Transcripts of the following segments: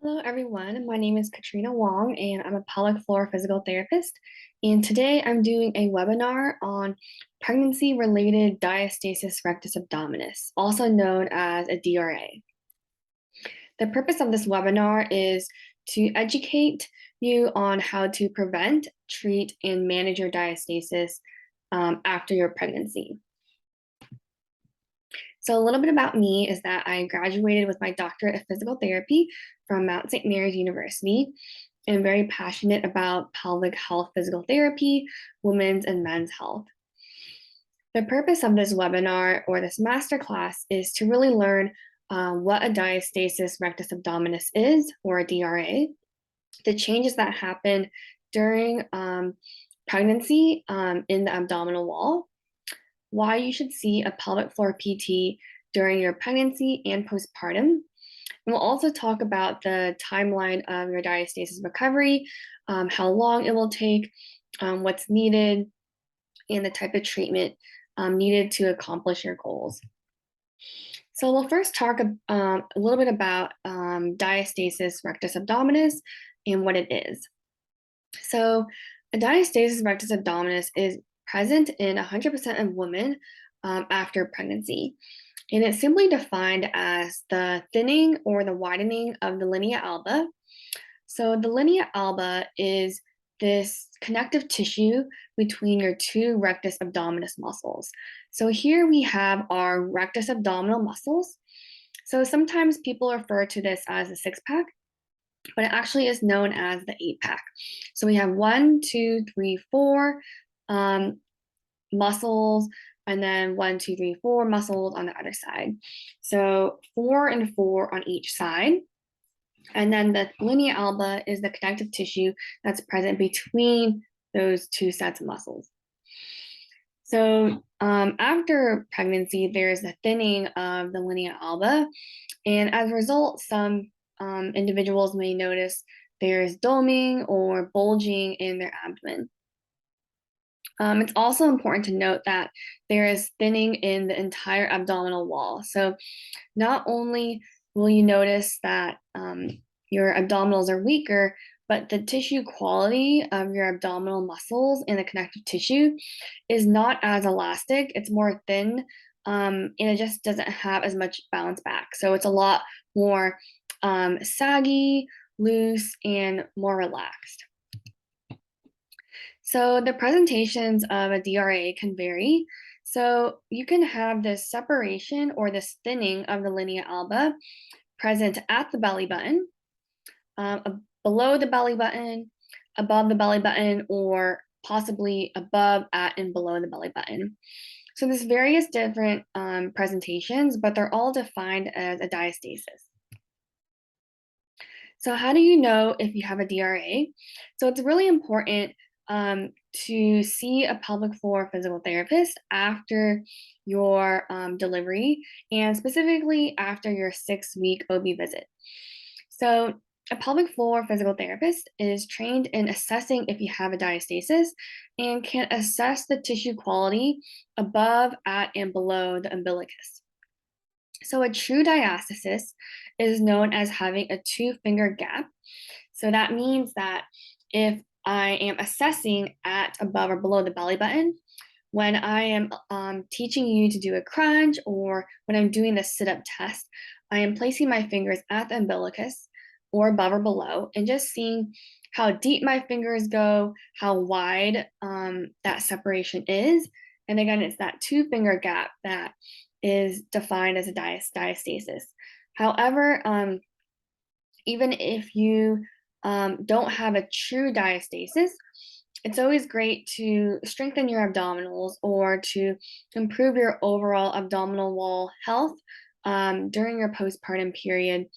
Hello, everyone. My name is Katrina Wong, and I'm a pelvic floor physical therapist. And today I'm doing a webinar on pregnancy-related diastasis rectus abdominis, also known as a DRA. The purpose of this webinar is to educate you on how to prevent, treat, and manage your diastasis after your pregnancy. So a little bit about me is that I graduated with my doctorate of physical therapy from Mount St. Mary's University. I'm very passionate about pelvic health physical therapy, women's and men's health. The purpose of this webinar or this masterclass is to really learn what a diastasis rectus abdominis is, or a DRA, the changes that happen during pregnancy in the abdominal wall, why you should see a pelvic floor PT during your pregnancy and postpartum. And we'll also talk about the timeline of your diastasis recovery, how long it will take, what's needed, and the type of treatment needed to accomplish your goals. So we'll first talk a little bit about diastasis rectus abdominis and what it is. So a diastasis rectus abdominis is present in 100% of women after pregnancy. And it's simply defined as the thinning or the widening of the linea alba. So the linea alba is this connective tissue between your two rectus abdominis muscles. So here we have our rectus abdominal muscles. So sometimes people refer to this as a six pack, but it actually is known as the eight pack. So we have 1, 2, 3, 4 muscles, and then 1, 2, 3, 4 muscles on the other side. So 4 and 4 on each side. And then the linea alba is the connective tissue that's present between those two sets of muscles. So after pregnancy, there's the thinning of the linea alba. And as a result, some individuals may notice there's doming or bulging in their abdomen. It's also important to note that there is thinning in the entire abdominal wall. So not only will you notice that your abdominals are weaker, but the tissue quality of your abdominal muscles and the connective tissue is not as elastic. It's more thin, and it just doesn't have as much bounce back. So it's a lot more saggy, loose, and more relaxed. So the presentations of a DRA can vary. So you can have this separation or this thinning of the linea alba present at the belly button, below the belly button, above the belly button, or possibly above, at, and below the belly button. So there's various different presentations, but they're all defined as a diastasis. So how do you know if you have a DRA? So it's really important to see a pelvic floor physical therapist after your delivery, and specifically after your 6-week OB visit. So a pelvic floor physical therapist is trained in assessing if you have a diastasis and can assess the tissue quality above, at, and below the umbilicus. So a true diastasis is known as having a 2-finger gap. So that means that if I am assessing at, above, or below the belly button, when I am teaching you to do a crunch, or when I'm doing the sit-up test, I am placing my fingers at the umbilicus or above or below, and just seeing how deep my fingers go, how wide that separation is. And again, it's that 2-finger gap that is defined as a diastasis. However, even if you don't have a true diastasis, it's always great to strengthen your abdominals or to improve your overall abdominal wall health during your postpartum period,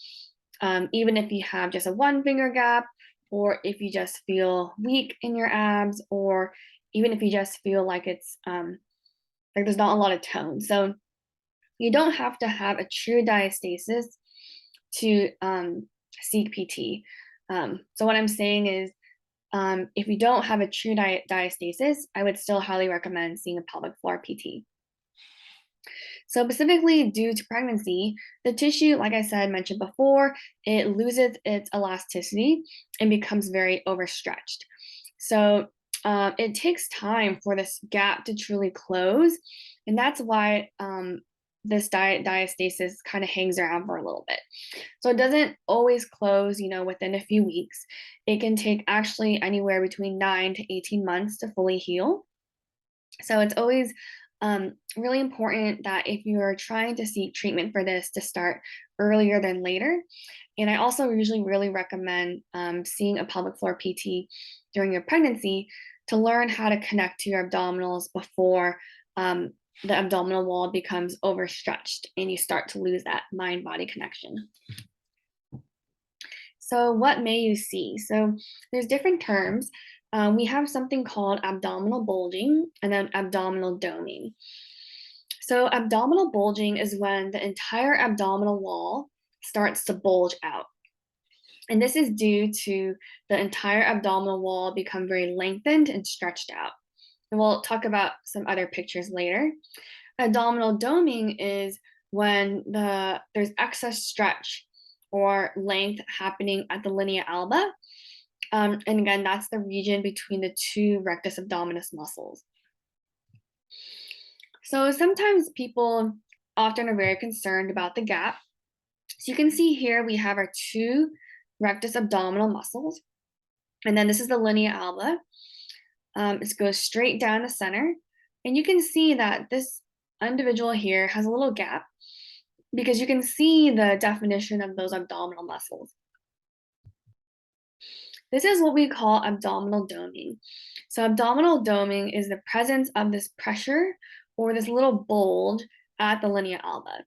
even if you have just a 1-finger gap, or if you just feel weak in your abs, or even if you just feel like it's like there's not a lot of tone. So you don't have to have a true diastasis to seek PT. So what I'm saying is, if you don't have a true diastasis, I would still highly recommend seeing a pelvic floor PT. So specifically due to pregnancy, the tissue, like I said, mentioned before, it loses its elasticity and becomes very overstretched. So it takes time for this gap to truly close, and that's why this diastasis kind of hangs around for a little bit. So it doesn't always close, within a few weeks. It can take actually anywhere between 9 to 18 months to fully heal. So it's always really important that if you're trying to seek treatment for this, to start earlier than later. And I also usually really recommend seeing a pelvic floor PT during your pregnancy to learn how to connect to your abdominals before the abdominal wall becomes overstretched and you start to lose that mind body connection. So, what may you see? So, there's different terms. We have something called abdominal bulging and then abdominal doming. So, abdominal bulging is when the entire abdominal wall starts to bulge out. And this is due to the entire abdominal wall become very lengthened and stretched out. And we'll talk about some other pictures later. Abdominal doming is when there's excess stretch or length happening at the linea alba. And again, that's the region between the two rectus abdominis muscles. So sometimes people often are very concerned about the gap. So you can see here we have our two rectus abdominal muscles. And then this is the linea alba. It goes straight down the center. And you can see that this individual here has a little gap because you can see the definition of those abdominal muscles. This is what we call abdominal doming. So abdominal doming is the presence of this pressure or this little bulge at the linea alba.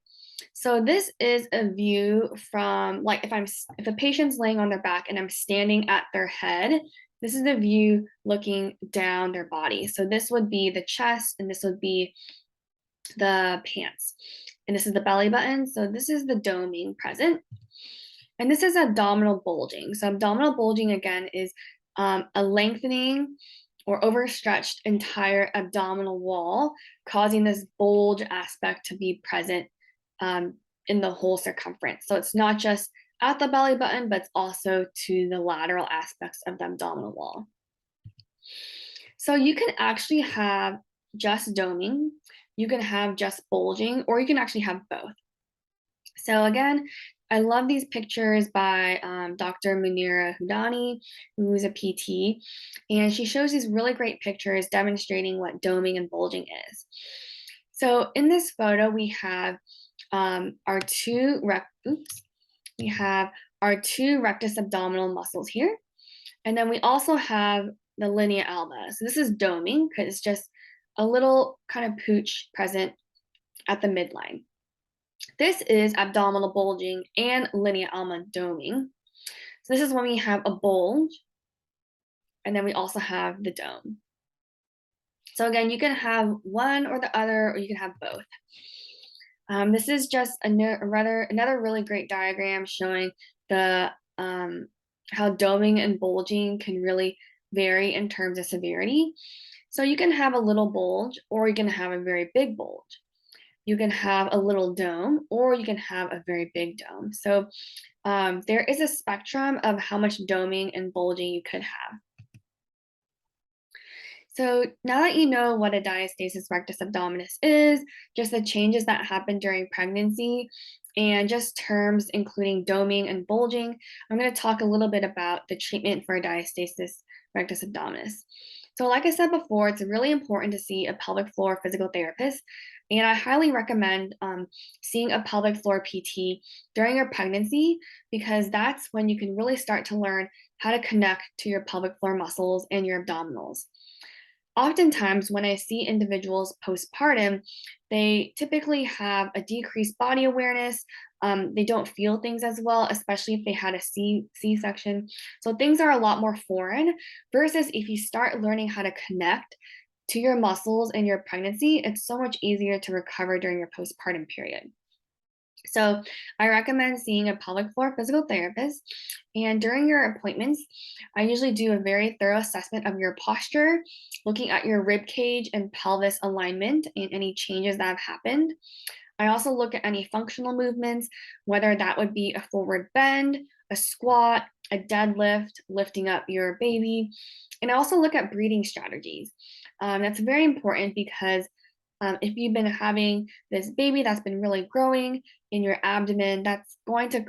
So this is a view from, like, if a patient's laying on their back and I'm standing at their head, this is the view looking down their body. So this would be the chest and this would be the pants. And this is the belly button. So this is the doming present. And this is abdominal bulging. So abdominal bulging, again, is a lengthening or overstretched entire abdominal wall, causing this bulge aspect to be present in the whole circumference. So it's not just at the belly button, but it's also to the lateral aspects of the abdominal wall. So you can actually have just doming, you can have just bulging, or you can actually have both. So again, I love these pictures by Dr. Munira Hudani, who's a PT, and she shows these really great pictures demonstrating what doming and bulging is. So in this photo, we have our two rectus abdominal muscles here, and then we also have the linea alba. So this is doming because it's just a little kind of pooch present at the midline. This is abdominal bulging and linea alba doming. So this is when we have a bulge, and then we also have the dome. So again, you can have one or the other, or you can have both. This is just another really great diagram showing the how doming and bulging can really vary in terms of severity. So you can have a little bulge, or you can have a very big bulge. You can have a little dome, or you can have a very big dome. So there is a spectrum of how much doming and bulging you could have. So now that you know what a diastasis rectus abdominis is, just the changes that happen during pregnancy, and just terms including doming and bulging, I'm going to talk a little bit about the treatment for diastasis rectus abdominis. So like I said before, it's really important to see a pelvic floor physical therapist, and I highly recommend seeing a pelvic floor PT during your pregnancy, because that's when you can really start to learn how to connect to your pelvic floor muscles and your abdominals. Oftentimes, when I see individuals postpartum, they typically have a decreased body awareness. They don't feel things as well, especially if they had a C-section. So things are a lot more foreign, versus if you start learning how to connect to your muscles in your pregnancy, it's so much easier to recover during your postpartum period. So I recommend seeing a pelvic floor physical therapist. And during your appointments, I usually do a very thorough assessment of your posture, looking at your rib cage and pelvis alignment and any changes that have happened. I also look at any functional movements, whether that would be a forward bend, a squat, a deadlift, lifting up your baby. And I also look at breathing strategies. That's very important because if you've been having this baby that's been really growing in your abdomen, that's going to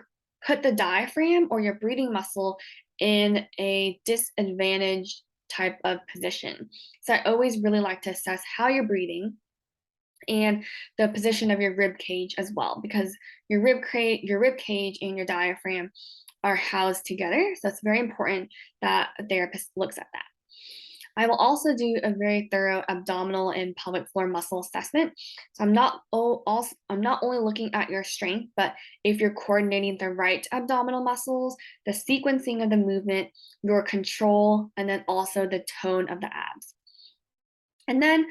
put the diaphragm or your breathing muscle in a disadvantaged type of position. So I always really like to assess how you're breathing and the position of your rib cage as well, because your rib cage and your diaphragm are housed together. So it's very important that a therapist looks at that. I will also do a very thorough abdominal and pelvic floor muscle assessment. So I'm not only looking at your strength, but if you're coordinating the right abdominal muscles, the sequencing of the movement, your control, and then also the tone of the abs. And then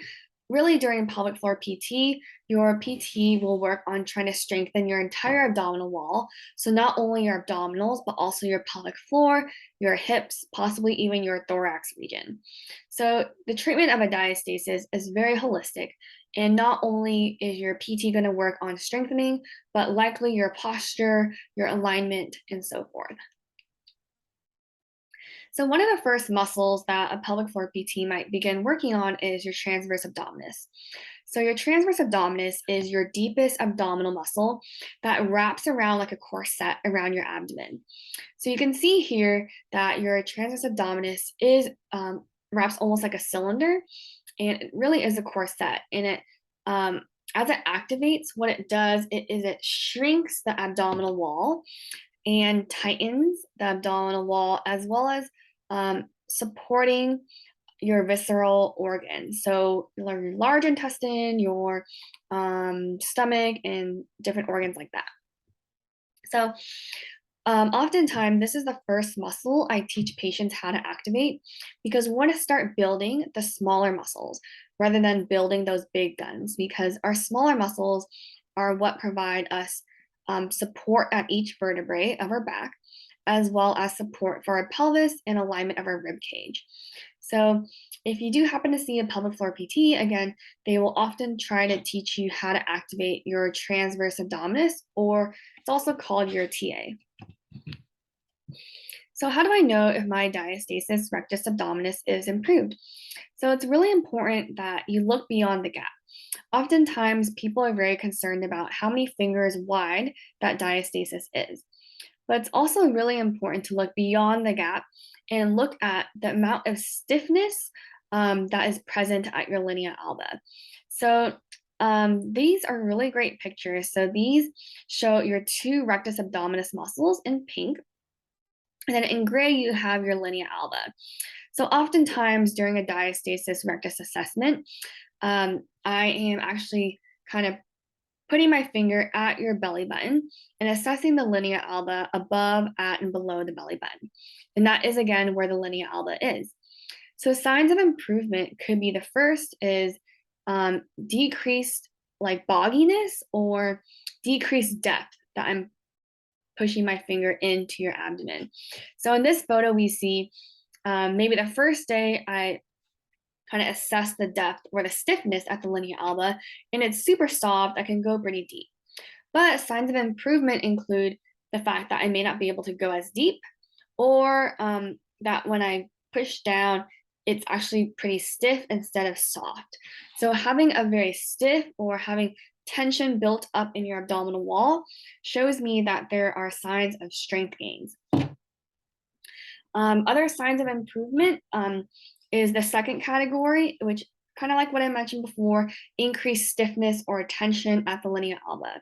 really during pelvic floor PT, your PT will work on trying to strengthen your entire abdominal wall. So not only your abdominals, but also your pelvic floor, your hips, possibly even your thorax region. So the treatment of a diastasis is very holistic. And not only is your PT going to work on strengthening, but likely your posture, your alignment, and so forth. So one of the first muscles that a pelvic floor PT might begin working on is your transverse abdominis. So your transverse abdominis is your deepest abdominal muscle that wraps around like a corset around your abdomen. So you can see here that your transverse abdominis is wraps almost like a cylinder, and it really is a corset. And it as it activates, what it does is it shrinks the abdominal wall and tightens the abdominal wall, as well as supporting your visceral organs. So your large intestine, your stomach, and different organs like that. So oftentimes, this is the first muscle I teach patients how to activate because we want to start building the smaller muscles rather than building those big guns, because our smaller muscles are what provide us support at each vertebrae of our back, as well as support for our pelvis and alignment of our rib cage. So if you do happen to see a pelvic floor PT, again, they will often try to teach you how to activate your transverse abdominis, or it's also called your TA. So how do I know if my diastasis rectus abdominis is improved? So it's really important that you look beyond the gap. Oftentimes, people are very concerned about how many fingers wide that diastasis is. But it's also really important to look beyond the gap and look at the amount of stiffness that is present at your linea alba. So these are really great pictures. So these show your two rectus abdominis muscles in pink. And then in gray, you have your linea alba. So oftentimes during a diastasis rectus assessment, I am actually kind of putting my finger at your belly button and assessing the linea alba above, at, and below the belly button. And that is, again, where the linea alba is. So signs of improvement could be, the first is decreased like bogginess or decreased depth that I'm pushing my finger into your abdomen. So in this photo, we see maybe the first day I kind of assess the depth or the stiffness at the linea alba, and it's super soft. I can go pretty deep. But signs of improvement include the fact that I may not be able to go as deep, or that when I push down, it's actually pretty stiff instead of soft. So having a very stiff or having tension built up in your abdominal wall shows me that there are signs of strength gains. Other signs of improvement is the second category, which kind of like what I mentioned before, increased stiffness or tension at the linea alba.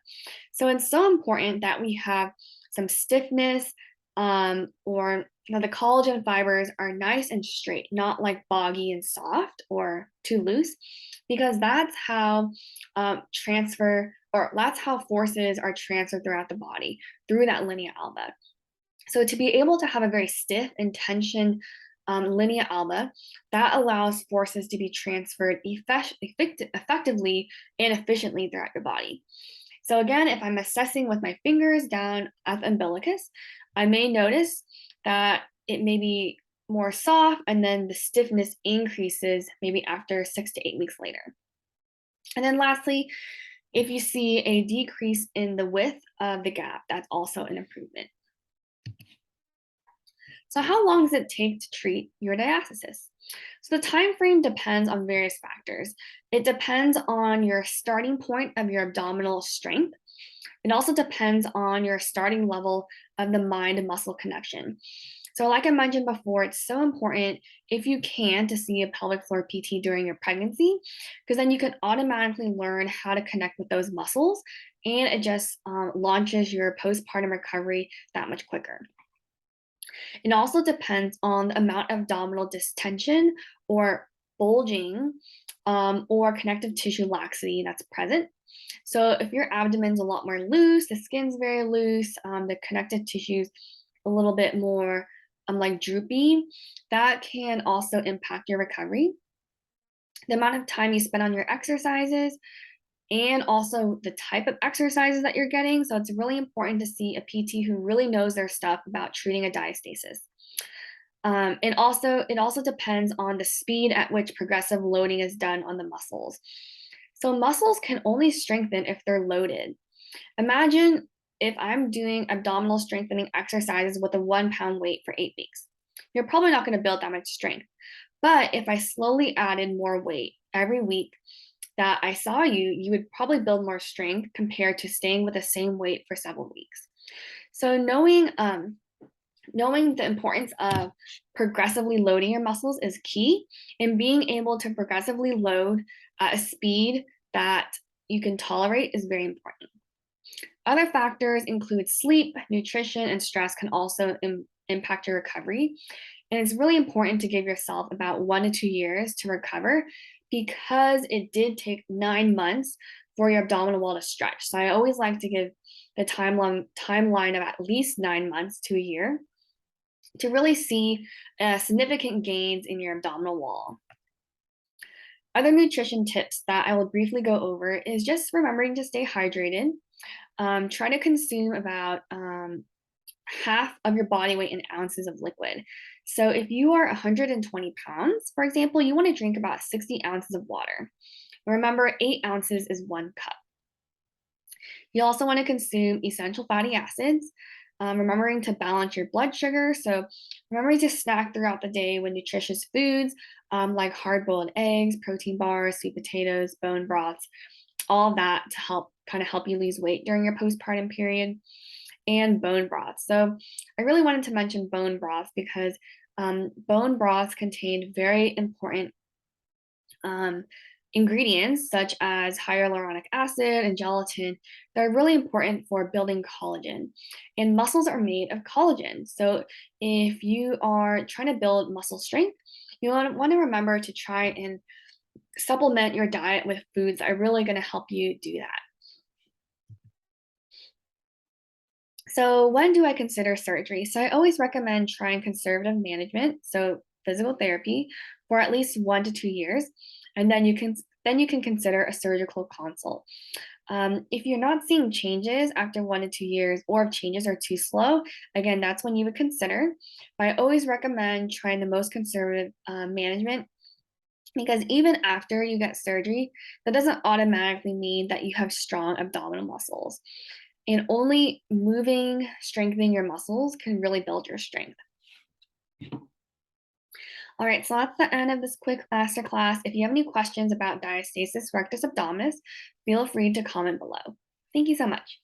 So it's so important that we have some stiffness, or the collagen fibers are nice and straight, not like boggy and soft or too loose, because that's how that's how forces are transferred throughout the body through that linea alba. So to be able to have a very stiff and tensioned linea alba, that allows forces to be transferred effectively and efficiently throughout your body. So again, if I'm assessing with my fingers down at the umbilicus, I may notice that it may be more soft, and then the stiffness increases maybe after 6 to 8 weeks later. And then lastly, If you see a decrease in the width of the gap, that's also an improvement. So how long does it take to treat your diastasis? So the time frame depends on various factors. It depends on your starting point of your abdominal strength. It also depends on your starting level of the mind muscle connection. So, like I mentioned before, it's so important if you can to see a pelvic floor PT during your pregnancy, because then you can automatically learn how to connect with those muscles and it just launches your postpartum recovery that much quicker. It also depends on the amount of abdominal distension or bulging or connective tissue laxity that's present. So if your abdomen's a lot more loose, the skin's very loose, the connective tissue's a little bit more like droopy, that can also impact your recovery. The amount of time you spend on your exercises and also the type of exercises that you're getting. So it's really important to see a PT who really knows their stuff about treating a diastasis. And also, it also depends on the speed at which progressive loading is done on the muscles. So muscles can only strengthen if they're loaded. Imagine if I'm doing abdominal strengthening exercises with a 1 pound weight for 8 weeks. You're probably not going to build that much strength. But if I slowly added more weight every week that I saw you, you would probably build more strength compared to staying with the same weight for several weeks. So knowing the importance of progressively loading your muscles is key, and being able to progressively load at a speed that you can tolerate is very important. Other factors include sleep, nutrition, and stress can also impact your recovery. And it's really important to give yourself about 1 to 2 years to recover because it did take 9 months for your abdominal wall to stretch. So I always like to give the timeline of at least 9 months to a year to really see significant gains in your abdominal wall. Other nutrition tips that I will briefly go over is just remembering to stay hydrated. Try to consume about half of your body weight in ounces of liquid. So if you are 120 pounds, for example, you want to drink about 60 ounces of water. Remember, 8 ounces is 1 cup. You also want to consume essential fatty acids, remembering to balance your blood sugar. So remembering to snack throughout the day with nutritious foods like hard-boiled eggs, protein bars, sweet potatoes, bone broths, all of that to help you lose weight during your postpartum period, and bone broth. So I really wanted to mention bone broth because bone broths contain very important ingredients such as hyaluronic acid and gelatin that are really important for building collagen. And muscles are made of collagen. So if you are trying to build muscle strength, you want to remember to try and supplement your diet with foods that are really going to help you do that. So when do I consider surgery? So I always recommend trying conservative management, so physical therapy, for at least 1 to 2 years, and then you can consider a surgical consult. If you're not seeing changes after 1 to 2 years, or if changes are too slow, again, that's when you would consider. But I always recommend trying the most conservative management because even after you get surgery, that doesn't automatically mean that you have strong abdominal muscles. And only moving, strengthening your muscles can really build your strength. All right, so that's the end of this quick masterclass. If you have any questions about diastasis rectus abdominis, feel free to comment below. Thank you so much.